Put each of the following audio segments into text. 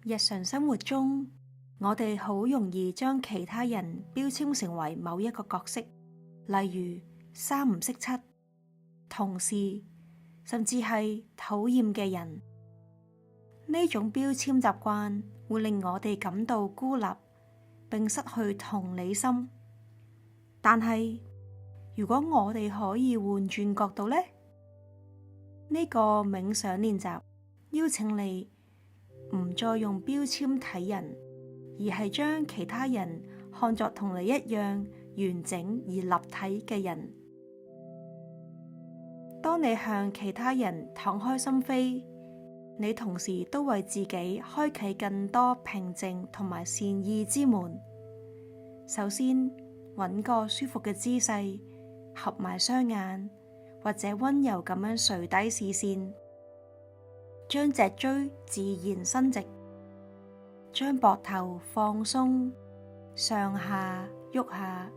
日常生活中，我哋好容易將其他人標籤成為某一個角色，例如三唔識七、同事，甚至係討厭嘅人。呢種標籤習慣會令我哋感到孤立，並失去同理心。但係，如果我哋可以換轉角度呢？呢個冥想練習邀請你唔再用標籤睇人，而係將其他人看作同你一樣完整而立體嘅人。當你向其他人敞開心扉，你同時都為自己開啟更多平靜同埋善意之門。首先，揾個舒服嘅姿勢，合埋雙眼，或者溫柔咁樣垂低視線，將脊椎自然伸直，將膊頭放鬆，上下喐下。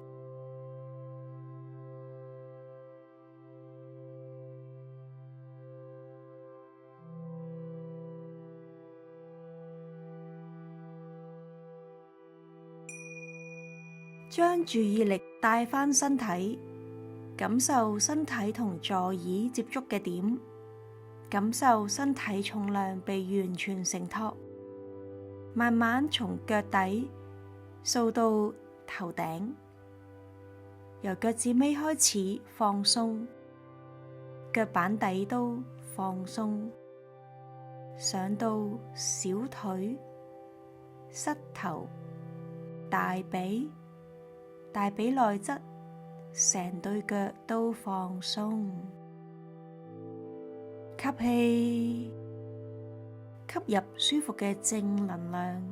將注意力帶返身體，感受身體同座椅接觸嘅點，感受身體重量被完全承托，慢慢從腳底掃到頭頂，由腳趾尾開始放鬆，腳板底都放鬆，上到小腿、膝頭、大髀、大髀內側，成對腳都放鬆。吸氣，吸入舒服嘅正能量。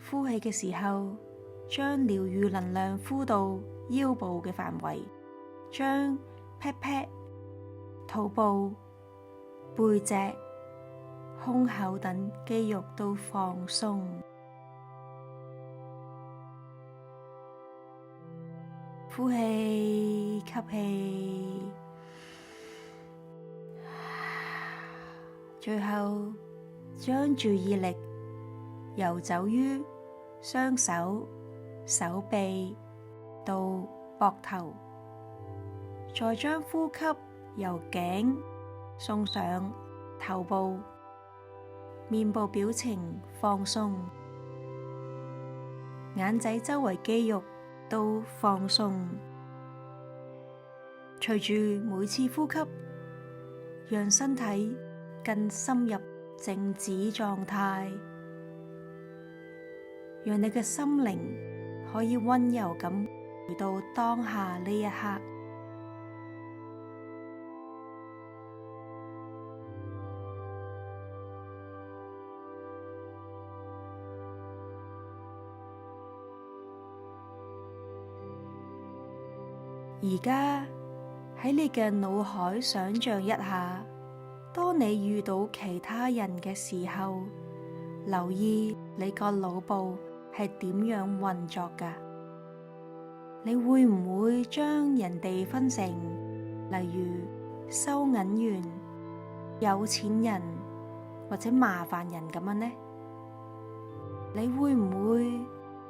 呼氣嘅時候，將療癒能量呼到腰部嘅範圍，將屁屁、肚部、背脊、胸口等肌肉都放鬆。呼氣，吸氣，最後將注意力游走於雙手、手臂到膊頭，再將呼吸由頸送上頭部，面部表情放鬆，眼仔周圍肌肉都放鬆。隨住每次呼吸，讓身體更深入靜止狀態，讓你嘅心靈可以溫柔咁回到當下呢一刻。而家喺你嘅腦海想象一下，當你遇到其他人嘅時候，留意你個腦部係點樣運作㗎？你會唔會將人哋分成，例如收銀員、有錢人或者麻煩人咁樣呢？你會唔會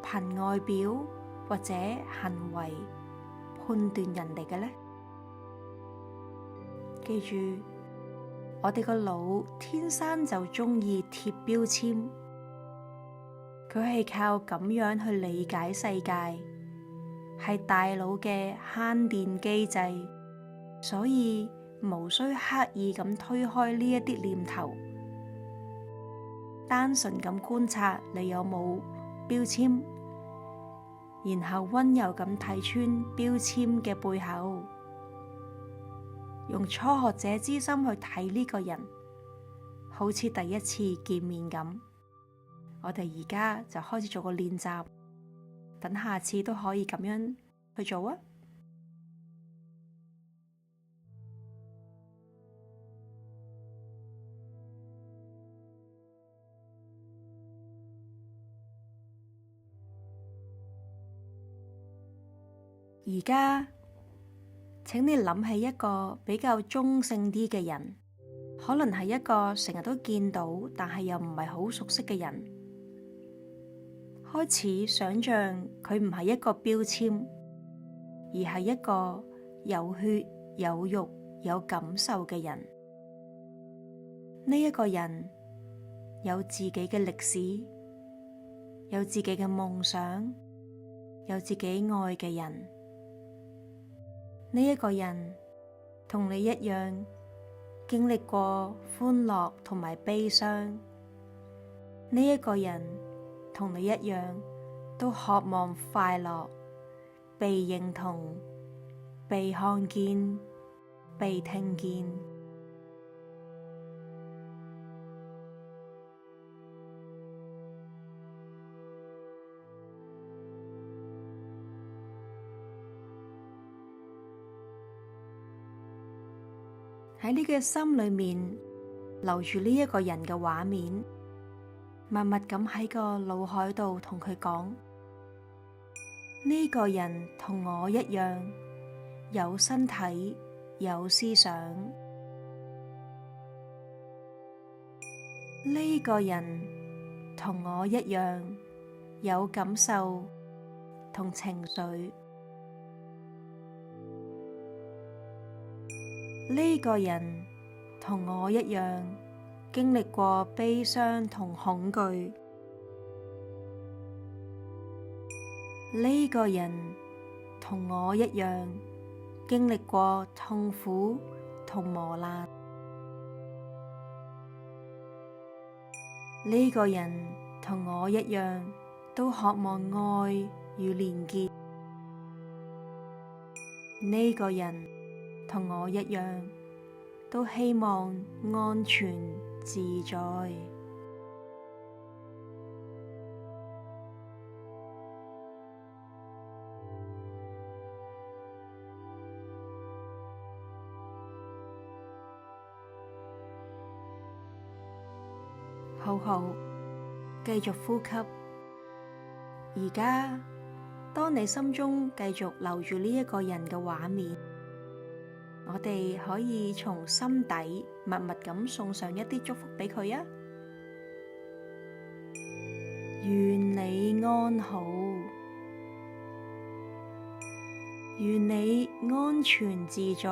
憑外表或者行為判斷人哋嘅呢？記住，我哋個腦天生就鍾意貼標籤，佢係靠咁樣去理解世界，係大腦嘅慳電機制，所以無需刻意咁推開呢一啲念頭，單純咁觀察你有冇標籤，然後溫柔咁睇穿標籤嘅背後，用初學者之心去睇呢個人，好似第一次見面咁。我哋而家就開始做個練習，等下次都可以咁樣去做啊！而家，請你諗起一個比較中性啲嘅人，可能係一個成日都見到，但係又唔係好熟悉嘅人。開始想象佢唔係一個標籤，而係一個有血有肉有感受嘅人。呢一個人有自己嘅歷史，有自己嘅夢想，有自己愛嘅人。呢一個人同你一樣，經歷過歡樂同埋悲傷。呢一個人同你一樣，都渴望快樂、被認同、被看見、被聽見。喺你嘅心裏面留住呢一個人嘅畫面，默默咁喺個腦海度同佢講：呢個人同我一樣，有身體，有思想。呢個人同我一樣，有感受同情緒。呢個人同我一樣，經歷過悲傷同恐懼。呢個人同我一樣，經歷過痛苦同磨難。呢個人同我一樣，都渴望愛與連結。呢個人同我一樣，都希望安全自在。好好，繼續呼吸。而家，當你心中繼續留住呢一個人嘅畫面，我哋可以從心底默默咁送上一啲祝福俾佢啊！願你安好，願你安全自在，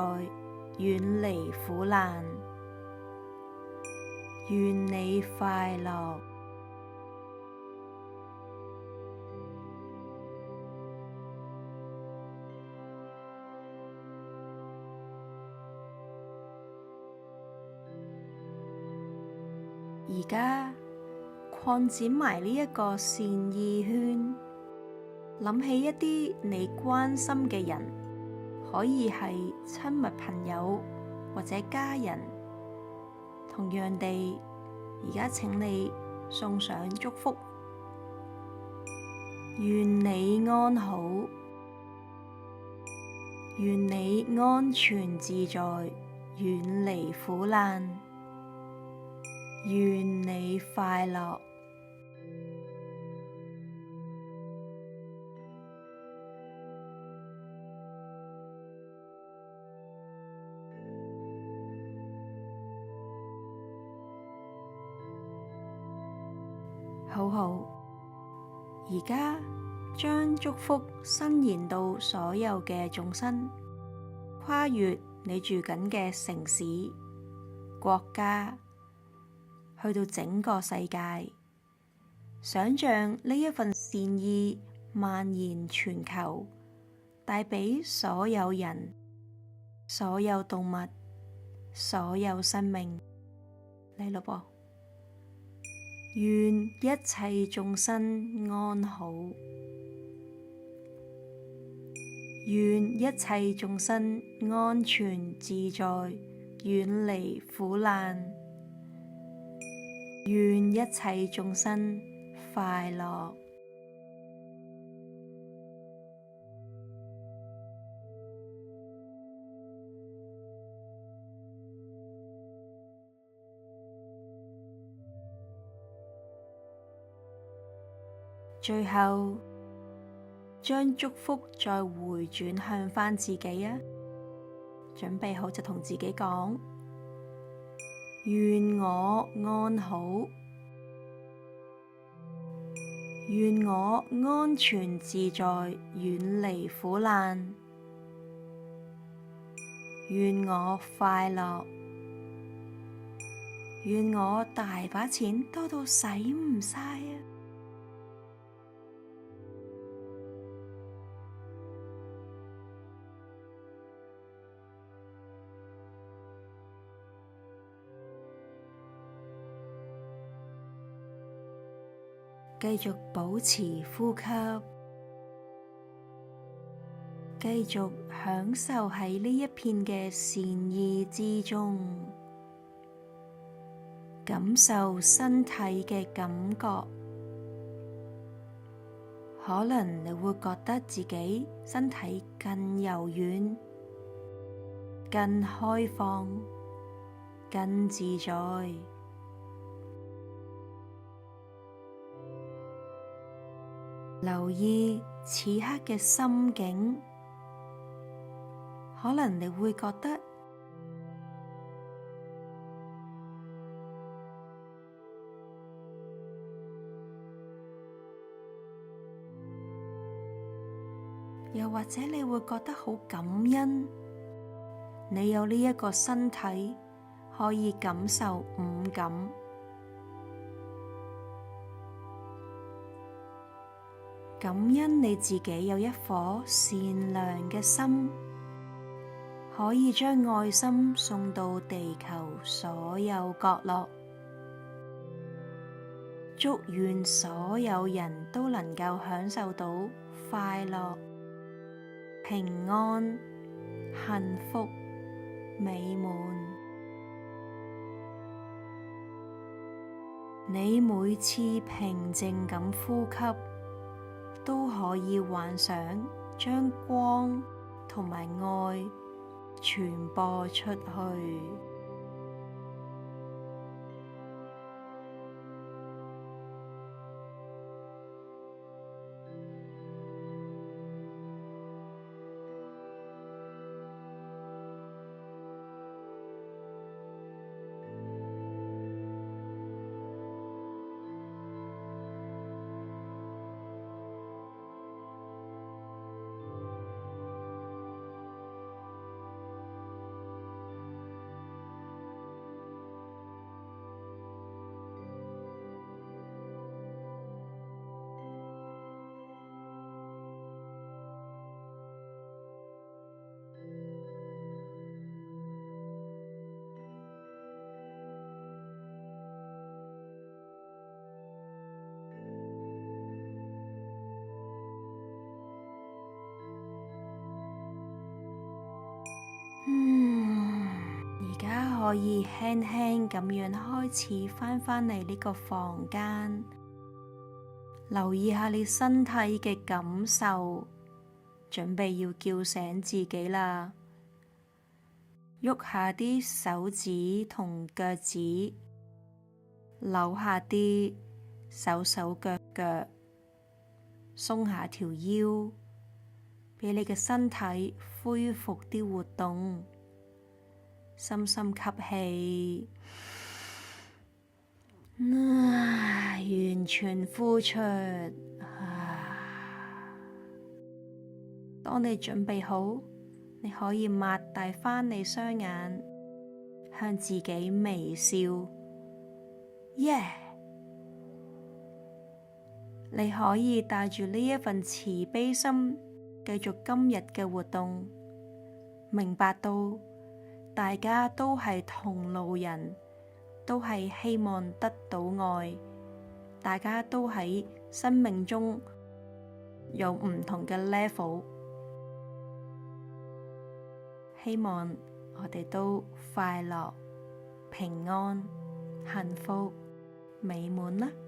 遠離苦難，願你快樂。而家擴展埋呢一個善意圈，諗起一啲你關心嘅人，可以係親密朋友或者家人。同樣地，而家請你送上祝福，願你安好，願你安全自在，遠離苦難，願你快樂。好好，而家將祝福伸延到所有嘅眾生，跨越你住緊嘅城市、國家，去到整個世界。想象呢一份善意蔓延全球，帶畀所有人、所有動物、所有生命。嚟咯噃！願一切眾生安好，願一切眾生安全自在，遠離苦難，願一切眾生快樂。最後，將祝福再回轉向返自己啊！準備好就同自己講：願我安好，願我安全自在，遠離苦難，願我快樂，願我大把錢多到使唔晒啊！繼續保持呼吸，繼續享受喺呢一片嘅善意之中，感受身體嘅感覺。可能你會覺得自己身體更柔軟、更開放、更自在。留意此刻嘅心境，可能你會覺得又或者你會覺得好感恩，你有呢一個身體可以感受五感。感恩你自己有一顆善良嘅心，可以將愛心送到地球所有角落。祝願所有人都能夠享受到快樂、平安、幸福、美滿。你每次平靜咁呼吸，都可以幻想將光同埋愛傳播出去。而家可以輕輕咁樣開始返嚟呢個房間，留意下你身體嘅感受，準備要叫醒自己啦。喐下啲手指同腳趾，扭下啲手腳腳，鬆下條腰，俾你嘅身體恢復啲活動。深深吸氣，完全呼出。當你準備好，你可以擘大返你雙眼，向自己微笑。耶！你可以帶住呢一份慈悲心，繼續今日嘅活動，明白到大家都係同路人，都係希望得到愛，大家都喺生命中有唔同嘅 level， 希望我哋都快樂、平安、幸福、美滿啦〜